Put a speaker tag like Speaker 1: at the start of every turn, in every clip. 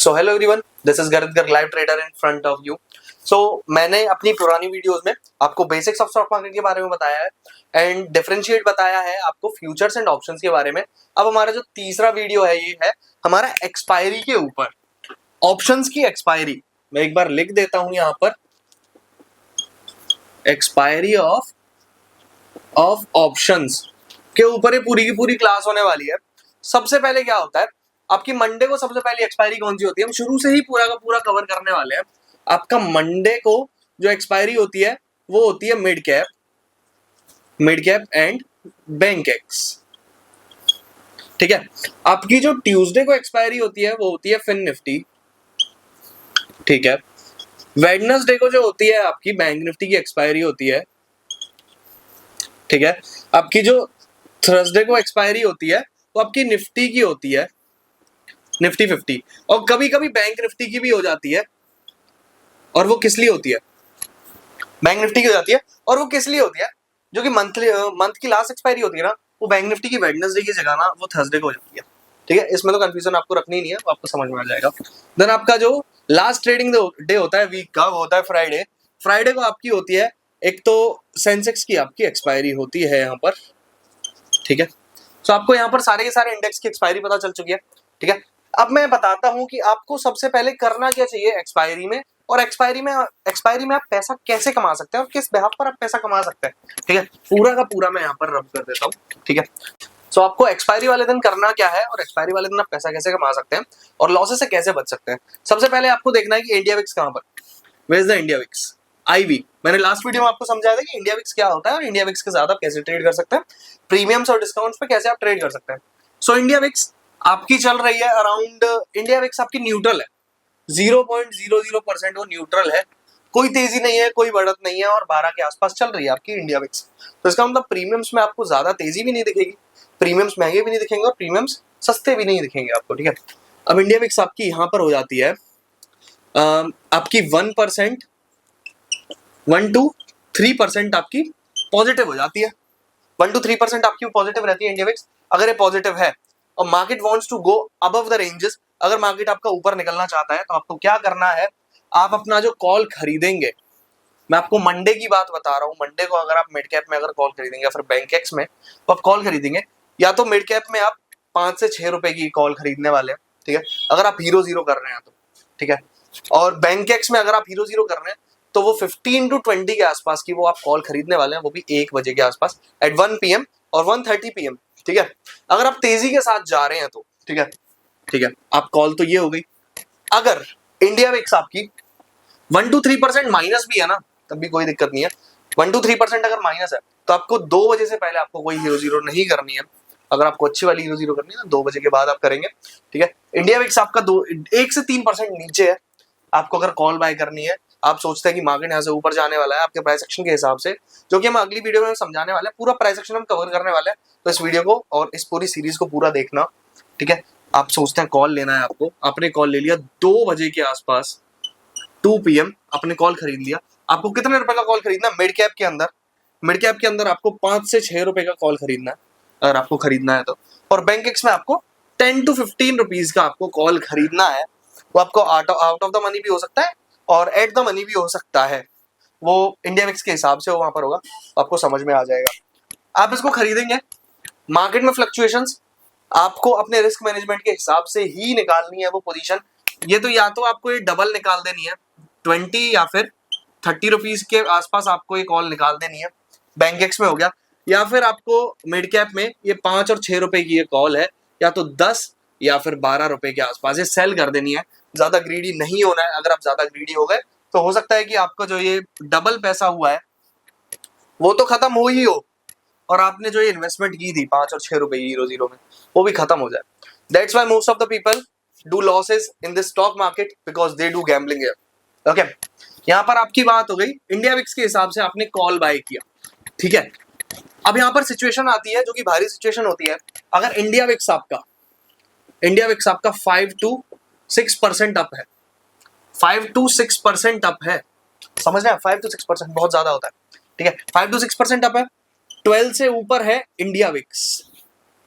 Speaker 1: So hello everyone, this is गरदगर live trader in front of you. So मैंने अपनी पुरानी वीडियोस में आपको बेसिक्स ऑफ स्टॉक मार्केट के बारे में बताया है एंड डिफरेंशिएट बताया है आपको फ्यूचर्स एंड ऑप्शंस के बारे में। अब हमारा जो तीसरा वीडियो है ये है हमारा एक्सपायरी के ऊपर, ऑप्शंस की एक्सपायरी। मैं एक बार लिख देता हूं यहाँ पर, एक्सपायरी ऑफ ऑप्शंस के ऊपर ये पूरी की पूरी क्लास होने वाली है। सबसे पहले क्या होता है, आपकी मंडे को सबसे पहले एक्सपायरी कौन सी होती है, हम शुरू से ही पूरा का पूरा कवर करने वाले हैं। आपका मंडे को जो एक्सपायरी होती है वो होती है mid cap and bank x. ठीक है, आपकी जो ट्यूसडे को एक्सपायरी होती है वो होती है फिन निफ्टी। ठीक है, वेडनेसडे को जो होती है आपकी बैंक निफ्टी की एक्सपायरी होती है। ठीक है, आपकी जो थर्सडे को एक्सपायरी होती है वो आपकी निफ्टी की होती है, निफ्टी 50, और कभी कभी बैंक निफ्टी की भी हो जाती है। और वो किस लिए होती है, बैंक निफ्टी की हो जाती है और वो किस लिए होती है, जो कि मंथ की लास्ट एक्सपायरी होती है ना, वो बैंक निफ्टी की वेडनेसडे की जगह ना वो थर्सडे को हो जाती है। ठीक है, इसमें तो कंफ्यूजन आपको रखनी नहीं है, वो आपको समझ में आ जाएगा। देन आपका जो लास्ट ट्रेडिंग डे होता है वीक का, वो होता है फ्राइडे। फ्राइडे को आपकी होती है, एक तो सेंसेक्स की आपकी एक्सपायरी होती है यहाँ पर। ठीक है, तो आपको यहाँ पर सारे के सारे इंडेक्स की एक्सपायरी पता चल चुकी है। ठीक है, अब मैं बताता हूं कि आपको सबसे पहले करना क्या चाहिए एक्सपायरी में, और एक्सपायरी में आप पैसा कैसे कमा सकते हैं और किस बेहाफ पर आप पैसा कमा सकते हैं। ठीक है, पूरा का पूरा मैं यहाँ पर रब कर देता हूँ। ठीक है, सो आपको एक्सपायरी वाले दिन करना क्या है और एक्सपायरी वाले दिन आप पैसा कैसे कमा सकते हैं और लॉसेस से कैसे बच सकते हैं। सबसे पहले आपको देखना है कि इंडिया विक्स कहाँ पर, where is the India VIX IV. मैंने लास्ट वीडियो में आपको समझाया था कि इंडिया विक्स क्या होता है और इंडिया विक्स के साथ आप कैसे ट्रेड कर सकते हैं, प्रीमियम्स और डिस्काउंट्स पे कैसे आप ट्रेड कर सकते हैं। सो इंडिया विक्स आपकी चल रही है अराउंड, इंडिया विक्स आपकी न्यूट्रल है, 0.00% वो न्यूट्रल है, कोई तेजी नहीं है, कोई बढ़त नहीं है, और 12 के आसपास चल रही है आपकी इंडिया विक्स। तो इसका मतलब प्रीमियम्स में आपको ज्यादा तेजी भी नहीं दिखेगी, प्रीमियम्स महंगे भी नहीं दिखेंगे और प्रीमियम्स सस्ते भी नहीं दिखेंगे आपको। ठीक है, अब इंडिया विक्स आपकी यहाँ पर हो जाती है आपकी 1%, 1 to 3% आपकी पॉजिटिव हो जाती है। 1 to 3% आपकी पॉजिटिव रहती है इंडिया विक्स। अगर ये पॉजिटिव है और market wants to go above the ranges, अगर मार्केट आपका ऊपर निकलना चाहता है तो आपको क्या करना है, आप अपना जो कॉल खरीदेंगे, मैं आपको मंडे की बात बता रहा हूँ, मंडे को अगर आप मिड कैप में अगर कॉल खरीदेंगे या फिर बैंक एक्स में तो आप कॉल खरीदेंगे, या तो मिड कैप में आप 5 से 6 रुपए की कॉल खरीदने वाले हैं। ठीक है, अगर आप हीरो जीरो कर रहे हैं तो। ठीक है, और बैंक एक्स में अगर आप हीरो जीरो कर रहे हैं तो वो 15 to 20 के आसपास की वो आप कॉल खरीदने वाले हैं, वो भी 1 बजे के आसपास, एट 1 PM और 1:30 PM। ठीक है, अगर आप तेजी के साथ जा रहे हैं तो ठीक है, ठीक है, आप कॉल तो ये हो गई। अगर इंडिया विक्स आपकी 1 to 3% माइनस भी है ना, तब भी कोई दिक्कत नहीं है। 1 to 3% अगर माइनस है तो आपको 2 बजे से पहले आपको कोई हीरो जीरो नहीं करनी है। अगर आपको अच्छी वाली हीरो जीरो करनी है ना, 2 बजे के बाद आप करेंगे। ठीक है, इंडिया विक्स आपका 1 से 3% नीचे है, आपको अगर कॉल बाय करनी है, आप सोचते हैं कि मार्केट यहाँ से ऊपर जाने वाला है आपके प्राइस एक्शन के हिसाब से, जो कि हम अगली वीडियो में समझाने वाले हैं, पूरा प्राइस एक्शन हम कवर करने वाले हैं। तो इस वीडियो को और इस पूरी सीरीज को पूरा देखना। ठीक है, आप सोचते हैं कॉल लेना है आपको, आपने कॉल ले लिया 2 बजे के आसपास, 2 PM आपने कॉल खरीद लिया। आपको कितने रुपए का कॉल खरीदना है मिड कैप के अंदर, मिड कैप के अंदर आपको 5 से 6 रुपए का कॉल खरीदना है अगर आपको खरीदना है तो। और बैंक एक्स में आपको 10 to 15 रुपीज का आपको कॉल खरीदना है। वो आपको आउट ऑफ द मनी भी हो सकता है और एट द मनी भी हो सकता है, वो इंडिया विक्स के हिसाब से वो वहां पर होगा, आपको समझ में आ जाएगा। आप इसको खरीदेंगे, मार्केट में फ्लक्चुएशंस आपको अपने रिस्क मैनेजमेंट के हिसाब से ही निकालनी है वो पोजीशन। ये तो या तो आपको ये डबल निकाल देनी है, 20 या फिर 30 रुपीज के आसपास आपको ये कॉल निकाल देनी है, बैंक एक्स में हो गया, या फिर आपको मिड कैप में ये 5 और 6 रुपए की ये कॉल है, या तो 10 या फिर 12 रुपए के आसपास ये सेल कर देनी है। ज्यादा ग्रीडी नहीं होना है, अगर आप ज्यादा ग्रीडी हो गए तो हो सकता है कि आपका जो ये डबल पैसा हुआ है वो तो खत्म हो ही हो, और आपने जो ये इन्वेस्टमेंट की थी 5 और 6 रुपए हीरो जीरो में वो भी खत्म हो जाए। That's why most of the people do losses in this stock market because they do gambling here. Okay, यहाँ पर आपकी बात हो गई इंडिया विक्स के हिसाब से, आपने कॉल बाय किया। ठीक है, अब यहाँ पर सिचुएशन आती है जो कि भारी सिचुएशन होती है। अगर इंडिया विक्स आपका 5 to 6% अप है, 5 to 6% अप है, समझ रहे हैं, 5 to 6% बहुत ज्यादा होता है। ठीक है, 5 to 6% अप है, 12 से ऊपर है इंडिया विक्स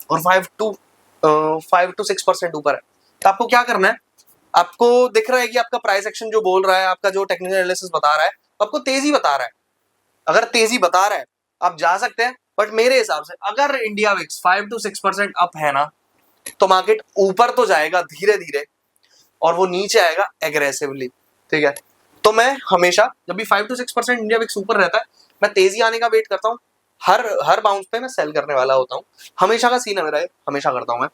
Speaker 1: और 5 to 6% ऊपर है, तो आपको क्या करना है, आपको दिख रहा है कि आपका प्राइस एक्शन जो बोल रहा है, आपका जो टेक्निकल एनालिसिस बता रहा है, आपको तेजी बता रहा है। अगर तेजी बता रहा है आप जा सकते हैं, बट मेरे हिसाब से अगर इंडिया विक्स 5 to 6% अप है ना, तो मार्केट ऊपर तो जाएगा धीरे धीरे और वो नीचे आएगा एग्रेसिवली, ठीक है। तो मैं हमेशा जब भी 5 to 6% इंडिया विक्स ऊपर रहता है, मैं तेजी आने का वेट करता हूँ। हर बाउंस पे मैं सेल करने वाला होता हूँ, हमेशा का सीन है मेरा, हमेशा करता हूँ मैं।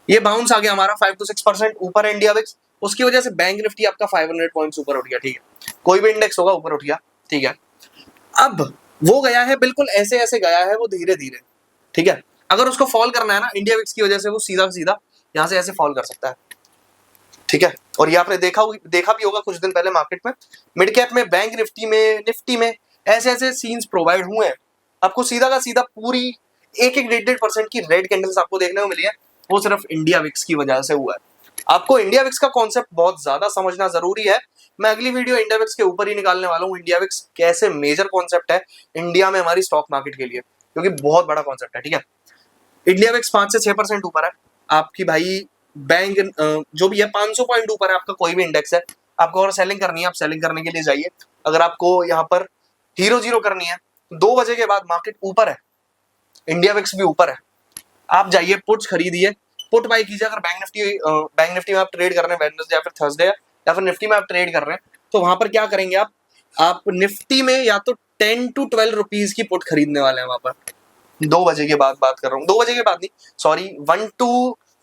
Speaker 1: ये बाउंस आ गया हमारा 5 to 6% ऊपर इंडिया विक्स, उसकी वजह से बैंक निफ्टी आपका 500 पॉइंट्स ऊपर उठ गया, ठीक है। कोई भी इंडेक्स होगा ऊपर उठ गया, ठीक है। अब वो गया है बिल्कुल ऐसे ऐसे गया है वो धीरे धीरे, ठीक है। अगर उसको फॉल करना है ना इंडिया विक्स की वजह से, वो सीधा सीधा यहाँ से ऐसे फॉल कर सकता है, ठीक है। और ये आपने देखा भी होगा कुछ दिन पहले मार्केट में, मिड कैप में, बैंक निफ्टी में ऐसे ऐसे सीन्स प्रोवाइड हुए हैं आपको, सीधा का सीधा पूरी 1-1, 1.5% की रेड कैंडल्स आपको देखने को मिली है। वो सिर्फ इंडिया विक्स की वजह से हुआ है। आपको इंडिया विक्स का कॉन्सेप्ट बहुत ज्यादा समझना जरूरी है। मैं अगली वीडियो इंडिया विक्स के ऊपर ही निकालने वाला हूँ, इंडिया विक्स कैसे मेजर कॉन्सेप्ट है इंडिया में हमारी स्टॉक मार्केट के लिए, क्योंकि बहुत बड़ा कॉन्सेप्ट है, ठीक है। इंडिया विक्स 5 से 6% ऊपर है आपकी भाई, बैंक जो भी है 500 पॉइंट ऊपर है आपका, कोई भी इंडेक्स है। आपको अगर सेलिंग करनी है, आप सेलिंग करने के लिए जाइए। अगर आपको यहाँ पर हीरो जीरो करनी है, 2 बजे के बाद मार्केट ऊपर है, इंडिया विक्स भी ऊपर है, आप जाइए पुट्स खरीदिए, पुट बाई कीजिए। अगर बैंक निफ्टी में आप ट्रेड कर रहे हैं वेडनेसडे या फिर थर्सडे या फिर निफ्टी में आप ट्रेड कर रहे हैं, तो वहां पर क्या करेंगे आप निफ्टी में या तो 10 to 12 रुपीज की पुट खरीदने वाले हैं वहां पर। 2 बजे के बाद बात कर रहा हूँ, 2 बजे के बाद नहीं, सॉरी 1 to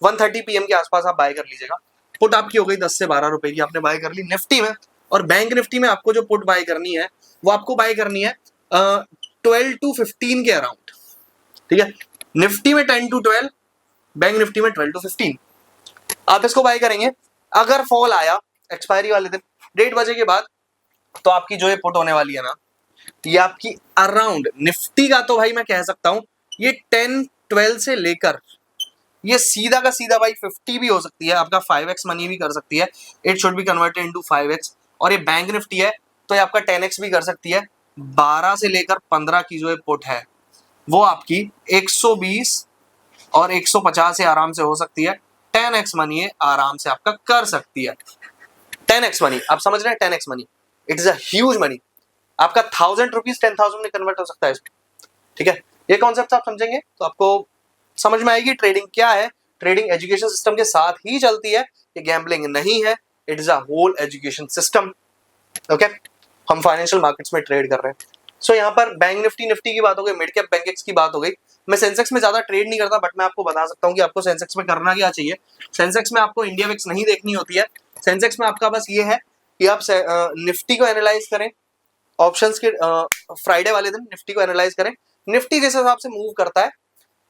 Speaker 1: 1:30 PM के आसपास आप बाय कर लीजिएगा। पुट आपकी हो गई 10 से 12 रुपए की, आपने बाय कर ली निफ्टी में। और बैंक निफ्टी में आपको जो पुट बाय करनी है, वो आपको बाय करनी है 12 to 15 के अराउंड, ठीक है। निफ्टी में 10 to 12, बैंक निफ्टी में 12 to 15 आप इसको बाय करेंगे। अगर फॉल आया एक्सपायरी वाले दिन 1:30 बजे के बाद, तो आपकी जो ये पुट होने वाली है ना, ये आपकी अराउंड निफ्टी का तो भाई मैं कह सकता हूं ये 10-12 से लेकर ये सीधा का सीधा भाई 50 भी हो सकती है, आपका 5x मनी भी कर सकती है। It should be converted into 5x। और ये बैंक निफ्टी है तो ये आपका 10x भी कर सकती है। 12 से लेकर 15 की जो ये पुट है वो आपकी 120 और 150 से आराम से हो सकती है। 10x मनी है आराम से आपका कर सकती है। 10x मनी आप समझ रहे हैं, 10x money it is a huge money. आपका 1000 रुपीज 10,000 में कन्वर्ट हो सकता है इसमें, ठीक है। ये कॉन्सेप्ट आप समझेंगे तो आपको समझ में आएगी ट्रेडिंग क्या है। ट्रेडिंग एजुकेशन सिस्टम के साथ ही चलती है, ये गैम्बलिंग नहीं है, it is a whole education system, okay. हम फाइनेंशियल मार्केट्स में ट्रेड कर रहे हैं। सो यहाँ पर बैंक निफ्टी की बात हो गई, मिड कैप बैंक एक्स की बात हो गई। मैं सेंसेक्स में ज्यादा ट्रेड नहीं करता, बट मैं आपको बता सकता हूँ कि आपको सेंसेक्स में करना क्या चाहिए। सेंसेक्स में आपको इंडिया विक्स नहीं देखनी होती है। सेंसेक्स में आपका बस ये है कि आप निफ्टी को एनालाइज करें, ऑप्शंस के फ्राइडे वाले दिन निफ्टी को एनालाइज करें। निफ्टी जिस हिसाब से मूव करता है,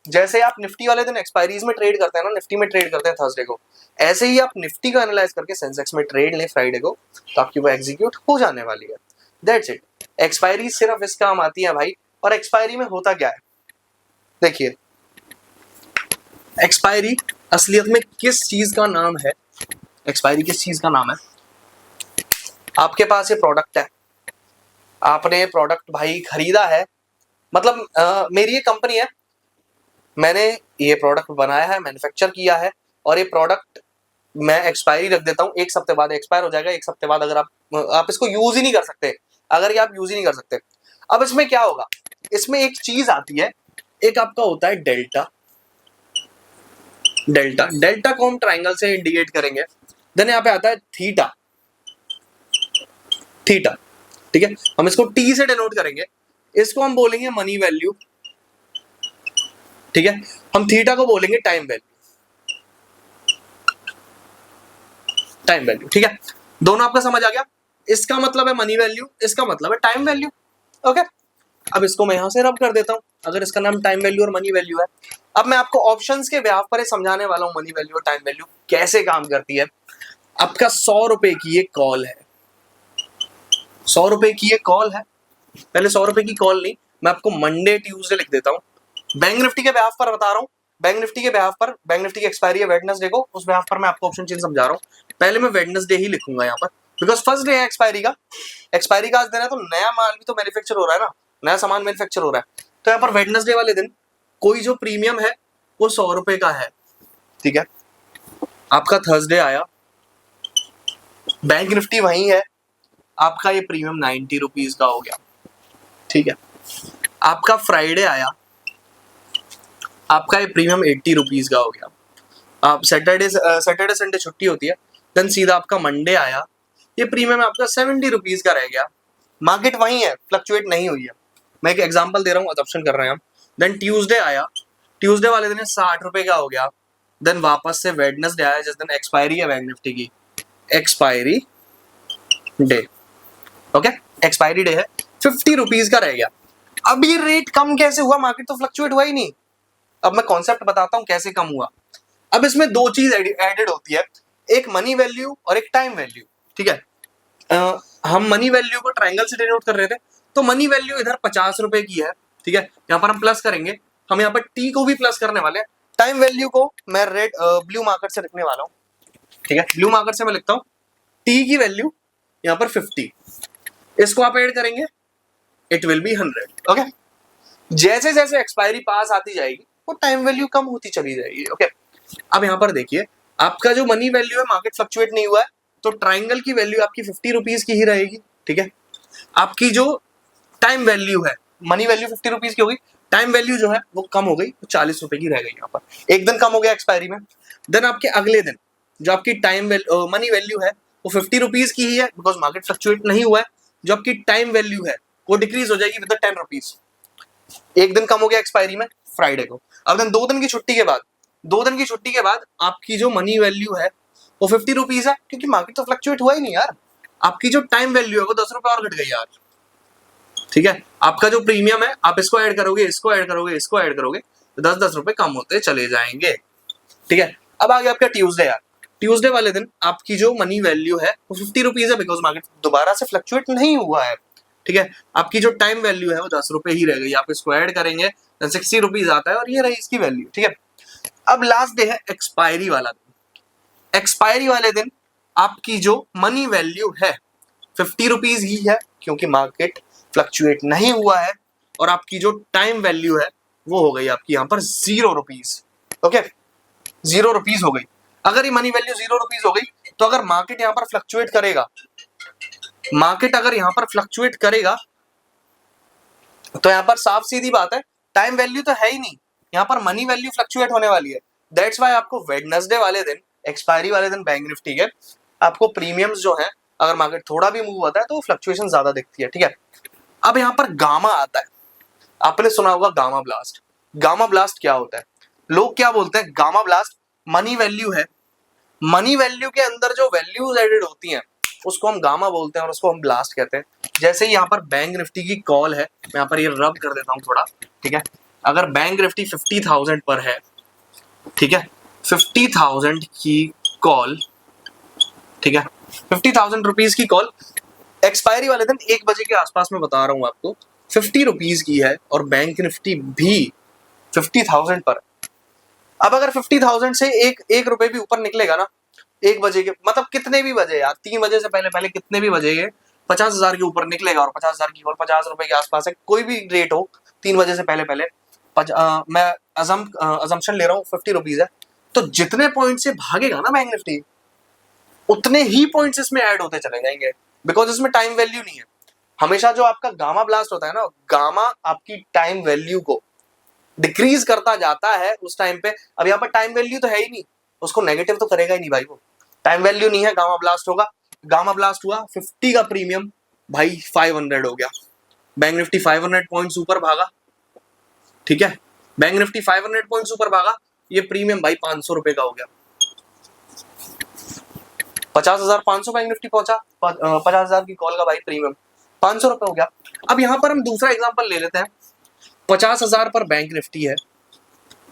Speaker 1: जैसे आप निफ्टी वाले दिन एक्सपायरीज में ट्रेड करते हैं ना, निफ्टी में ट्रेड करते हैं थर्सडे को, ऐसे ही आप निफ्टी को एनालाइज करके सेंसेक्स में ट्रेड लें फ्राइडे को, तो आपकी वो एग्जीक्यूट हो जाने वाली है। That's it. एक्सपायरी सिर्फ इस काम आती है भाई। और एक्सपायरी में होता क्या है, देखिए एक्सपायरी असलियत में किस चीज का नाम है, एक्सपायरी किस चीज का नाम है। आपके पास ये प्रोडक्ट है, आपने प्रोडक्ट भाई खरीदा है, मतलब मेरी ये कंपनी है, मैंने ये प्रोडक्ट बनाया है, मैन्युफैक्चर किया है, और ये प्रोडक्ट मैं एक्सपायरी रख देता हूँ, 1 हफ्ते बाद एक्सपायर हो जाएगा। 1 हफ्ते बाद अगर आप इसको यूज ही नहीं कर सकते, अगर ये आप यूज ही नहीं कर सकते, अब इसमें क्या होगा, इसमें एक चीज आती है, एक आपका होता है डेल्टा। डेल्टा डेल्टा को हम ट्राइंगल से इंडिकेट करेंगे। देन यहाँ पे आता है थीटा, थीटा, ठीक है, हम इसको टी से डिनोट करेंगे, इसको हम बोलेंगे मनी वैल्यू, ठीक है। हम थीटा को बोलेंगे टाइम वैल्यू, टाइम वैल्यू, ठीक है। दोनों आपका समझ आ गया, इसका मतलब है मनी वैल्यू, इसका मतलब है टाइम वैल्यू, ओके। अब इसको मैं यहां से रब कर देता हूं, अगर इसका नाम टाइम वैल्यू और मनी वैल्यू है। अब मैं आपको ऑप्शंस के ब्याह पर समझाने वाला हूं मनी वैल्यू और टाइम वैल्यू कैसे काम करती है। आपका 100 रुपए की ये कॉल है, 100 रुपए की ये कॉल है। पहले 100 रुपए की कॉल नहीं, मैं आपको मंडे ट्यूसडे लिख देता हूं। बैंक निफ्टी के ब्याह पर बता रहा हूं, बैंक निफ्टी के ब्याह पर, बैंक निफ्टी की एक्सपायरी है वेडनेसडे को, उस ब्याह पर मैं आपको ऑप्शन चेंज समझा रहा हूं। पहले मैं वेडनेसडे ही लिखूंगा यहाँ पर, बिकॉज फर्स्ट डे है एक्सपायरी का। एक्सपायरी का आज दिन है, तो नया माल भी तो मैन्युफैक्चर हो रहा है ना, नया सामान मैन्युफैक्चर हो रहा है। तो यहाँ पर वेडनेसडे वाले दिन कोई जो प्रीमियम है वो 100 रुपए का है, ठीक है। आपका थर्सडे आया, बैंक निफ्टी वही है, आपका ये प्रीमियम 90 रुपीज का हो गया, ठीक है। आपका फ्राइडे आया, आपका ये प्रीमियम 80 रुपीज का हो गया। आप सैटरडे संडे छुट्टी होती है, देन सीधा आपका मंडे आया, ये प्रीमियम आपका 70 रुपीज का रह गया। मार्केट वही है, फ्लक्चुएट नहीं हुई है। मैं एक एग्जांपल दे रहा हूँ, अजम्पशन कर रहे हैं हम। देन ट्यूसडे आया, ट्यूसडे वाले दिन 60 रुपए का हो गया। देन वापस से वेडनेसडे आया, जिस दिन एक्सपायरी है बैंक निफ्टी की, expiry day, okay, expiry day है, 50 रुपीज का रह गया। अब ये रेट कम कैसे हुआ? मार्केट तो फ्लक्चुएट हुआ ही नहीं। अब मैं कॉन्सेप्ट बताता हूँ कैसे कम हुआ। अब इसमें दो चीज एडेड होती है, एक मनी वैल्यू और एक टाइम वैल्यू, ठीक है। हम मनी वैल्यू को ट्रायंगल से डिनोट कर रहे थे, तो मनी वैल्यू इधर 50 रुपए की है, ठीक है। यहाँ पर हम प्लस करेंगे, हम यहाँ पर टी को भी प्लस करने वाले हैं। टाइम वैल्यू को मैं रेड ब्लू मार्कर से लिखने वाला हूँ, ठीक है। ब्लू मार्कर से मैं लिखता हूँ टी की वैल्यू यहाँ पर 50, इसको आप ऐड करेंगे, इट विल बी 100, ओके। जैसे जैसे एक्सपायरी पास आती जाएगी वो टाइम वैल्यू कम होती चली जाएगी, ओके। अब यहाँ पर देखिए, आपका जो मनी वैल्यू है, मार्केट फ्लक्चुएट नहीं हुआ है, तो ट्राइंगल की वैल्यू आपकी 50 रुपीज की ही रहेगी, ठीक है। आपकी जो टाइम वैल्यू है, मनी वैल्यू 50 रुपीज की होगी, टाइम वैल्यू जो है वो कम हो गई, तो 40 रुपए की रह गई। यहाँ पर एक दिन कम हो गया एक्सपायरी में। देन आपके अगले दिन जो आपकी मनी वैल्यू है वो 50 रुपीज की ही है, बिकॉज मार्केट फ्लक्चुएट नहीं हुआ है। जो आपकी टाइम वैल्यू है वो डिक्रीज हो जाएगी विद 10 रुपीज। एक दिन कम हो गया एक्सपायरी में, फ्राइडे को। अब देन 2 दिन की छुट्टी के बाद, 2 दिन की छुट्टी के बाद आपकी जो मनी वैल्यू है वो 50 रुपीज है, क्योंकि मार्केट तो फ्लक्चुएट हुआ ही नहीं यार। आपकी जो टाइम वैल्यू है वो 10 रुपए और घट गई यार, ठीक है। आपका जो प्रीमियम है, आप इसको ऐड करोगे, इसको ऐड करोगे, इसको ऐड करोगे, तो 10-10 रुपए कम होते चले जाएंगे, ठीक है। अब आ गया आपका ट्यूसडे यार। ट्यूसडे वाले दिन आपकी जो मनी वैल्यू है वो 50 रुपीज है, बिकॉज मार्केट दोबारा से फ्लक्चुएट नहीं हुआ है, ठीक है। आपकी जो टाइम वैल्यू है वो 10 रुपए ही रह गई, आप इसको ऐड करेंगे 60 रुपीज आता है, और ये रही इसकी वैल्यू, ठीक है। अब लास्ट डे है एक्सपायरी वाला दिन। एक्सपायरी वाले दिन आपकी जो मनी वैल्यू है 50 रुपीज ही है, क्योंकि मार्केट फ्लक्चुएट नहीं हुआ है, और आपकी जो टाइम वैल्यू है वो हो गई आपकी यहाँ पर 0 रुपीज, ओके, 0 रुपीज हो गई। अगर ये मनी वैल्यू 0 रुपीज हो गई, तो अगर मार्केट यहाँ पर फ्लक्चुएट करेगा, मार्केट अगर यहाँ पर फ्लक्चुएट करेगा, तो यहाँ पर साफ सीधी बात है, टाइम वैल्यू तो है ही नहीं, यहाँ पर मनी वैल्यू फ्लक्चुएट होने वाली है। दैट्स वाई आपको वेडनेसडे वाले दिन, एक्सपायरी वाले दिन बैंक निफ्टी के आपको प्रीमियम्स जो है, अगर मार्केट थोड़ा भी मूव होता है तो फ्लक्चुएशन ज्यादा दिखती है, ठीक है। अब यहाँ पर गामा आता है, आपने सुना होगा गामा ब्लास्ट। गामा ब्लास्ट क्या होता है? लोग क्या बोलते हैं, गामा ब्लास्ट मनी वैल्यू है, मनी वैल्यू के अंदर जो वैल्यूज एडेड होती हैं उसको हम गामा बोलते हैं, और उसको हम ब्लास्ट कहते हैं। जैसे यहाँ पर बैंक निफ्टी की कॉल है, मैं यहाँ पर ये रब कर देता हूँ थोड़ा, ठीक है। अगर बैंक निफ्टी 50,000 पर है, ठीक है, 50,000 की कॉल, ठीक है, 50,000 रुपीज की कॉल एक्सपायरी वाले दिन 1 बजे के आसपास में बता रहा हूँ आपको, 50 रुपीज की है, और बैंक निफ्टी भी 50,000 पर। अब अगर 50,000 से एक रुपए भी ऊपर निकलेगा ना 1 बजे के, मतलब कितने भी बजे यार, 3 बजे से पहले पहले कितने भी बजे ये 50,000 के ऊपर निकलेगा, और 50,000 की और 50 रुपए के आसपास है, कोई भी रेट हो 3 बजे से पहले पहले, मैं अजम्पशन ले रहा हूँ 50 रुपीज है, तो जितने पॉइंट से भागेगा ना बैंक निफ्टी, उतने ही पॉइंट्स इसमें ऐड होते चले जाएंगे, बिकॉज इसमें टाइम वैल्यू नहीं है। हमेशा जो आपका गामा ब्लास्ट होता है ना, गामा आपकी टाइम वैल्यू को डिक्रीज करता जाता है उस टाइम पे। अब यहाँ पर टाइम वैल्यू तो है ही नहीं, उसको नेगेटिव तो करेगा ही नहीं भाई, वो टाइम वैल्यू नहीं है, गामा ब्लास्ट होगा। गामा ब्लास्ट हुआ, 50 का प्रीमियम भाई 500 हो गया, बैंक निफ्टी 500 पॉइंट्स ऊपर भागा, ठीक है, बैंक निफ्टी 500 पॉइंट्स ऊपर भागा, ये प्रीमियम भाई 500 रुपए का हो गया, 50,500 बैंक निफ्टी पहुंचा, 50,000 की कॉल का भाई प्रीमियम 500 रुपए हो गया। अब यहां पर हम दूसरा एग्जांपल ले लेते हैं, 50,000 पर बैंक निफ्टी है,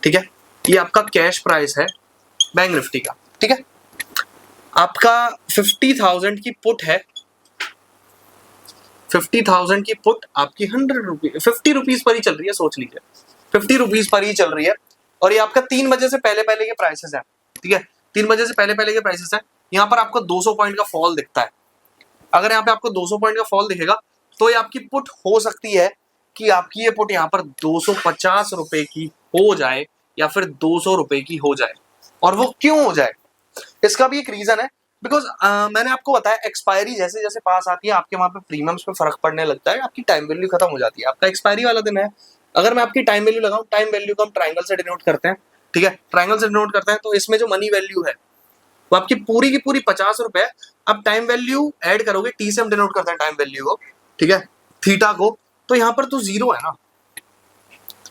Speaker 1: ठीक है, ये आपका कैश प्राइस है बैंक निफ्टी का, ठीक है। आपका 50,000 की पुट है, 50,000 की पुट आपकी 100 रुपीज 50 रुपीज पर ही चल रही है, सोच लीजिए 50 रुपीज पर ही चल रही है, और ये आपका 3 बजे से पहले पहले के प्राइसेस है, ठीक है, 3 बजे से पहले पहले के प्राइसेस है। यहाँ पर आपको 200 पॉइंट का फॉल दिखता है। अगर यहाँ पे आपको 200 पॉइंट का फॉल दिखेगा, तो ये आपकी पुट हो सकती है कि आपकी ये पुट यहाँ पर 250 रुपए की हो जाए, या फिर 200 रुपए की हो जाए। और वो क्यों हो जाए, इसका भी एक रीजन है। बिकॉज मैंने आपको बताया एक्सपायरी जैसे जैसे पास आती है आपके वहां पे प्रीमियम्स पे फर्क पड़ने लगता है, आपकी टाइम वैल्यू खत्म हो जाती है, आपका एक्सपायरी वाला दिन है। अगर मैं आपकी टाइम वैल्यू लगाऊं, टाइम वैल्यू को हम ट्राइंगल से डिनोट करते हैं, ठीक है, ट्राइंगल से डिनोट करते हैं, तो इसमें जो मनी वैल्यू है वो आपकी पूरी की पूरी 50 रुपए। अब टाइम वैल्यू ऐड करोगे, टी से हम डिनोट करते हैं टाइम वैल्यू को, ठीक है, थीटा को, तो यहाँ पर तो जीरो है ना।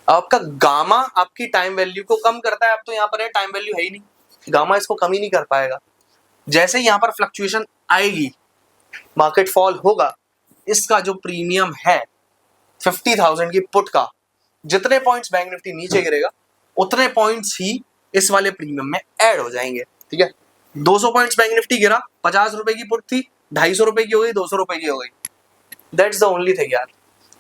Speaker 1: आपका गामा आपकी टाइम वैल्यू को कम करता है, अब तो यहाँ पर है टाइम वैल्यू है ही नहीं, गामा इसको कम ही नहीं कर पाएगा। जैसे यहाँ पर फ्लक्चुएशन आएगी, मार्केट फॉल होगा, इसका जो प्रीमियम है 50,000 की पुट का, जितने पॉइंट्स बैंक निफ्टी नीचे गिरेगा उतने पॉइंट्स ही इस वाले प्रीमियम में ऐड हो जाएंगे, ठीक है। 200 पॉइंट्स बैंक निफ्टी गिरा, 50 रुपए की पुट थी, 250 रुपए की हो गई, 200 रुपए की हो गई। दैट्स द ओनली थिंग यार,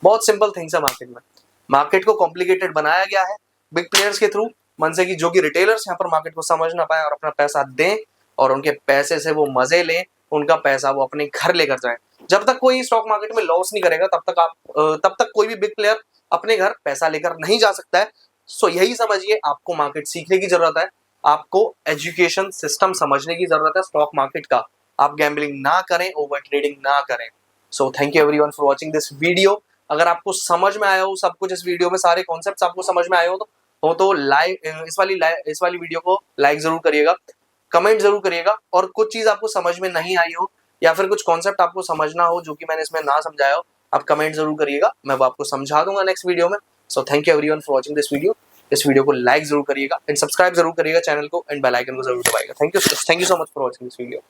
Speaker 1: बहुत सिंपल थिंग्स है मार्केट में। मार्केट को कॉम्प्लिकेटेड बनाया गया है बिग प्लेयर्स के थ्रू, मन से कि जो कि रिटेलर्स यहाँ पर मार्केट को समझ ना पाए और अपना पैसा दें और उनके पैसे से वो मजे लें, उनका पैसा वो अपने घर लेकर जाए। जब तक कोई स्टॉक मार्केट में लॉस नहीं करेगा तब तक कोई भी बिग प्लेयर अपने घर पैसा लेकर नहीं जा सकता है। सो यही समझिए, आपको मार्केट सीखने की जरूरत है, आपको एजुकेशन सिस्टम समझने की जरूरत है स्टॉक मार्केट का। आप गैम्बलिंग ना करें, ओवर ट्रेडिंग ना करें। So thank you everyone for watching this video. अगर आपको समझ में आया हो सब कुछ इस वीडियो में, सारे कॉन्सेप्ट्स आपको समझ में आए हो तो इस वाली वीडियो को लाइक जरूर करिएगा, कमेंट जरूर करिएगा, और कुछ चीज आपको समझ में नहीं आई हो या फिर कुछ कॉन्सेप्ट आपको समझना हो जो कि मैंने इसमें ना समझाया हो, आप कमेंट जरूर करिएगा, मैं वो आपको समझा दूंगा नेक्स्ट वीडियो में। So thank you everyone for watching this video. इस वीडियो को लाइक जरूर करिएगा एंड सब्सक्राइब जरूर करिएगा चैनल को, एंड बेल आइकन को जरूर दबाइएगा। Thank you so much for watching this video.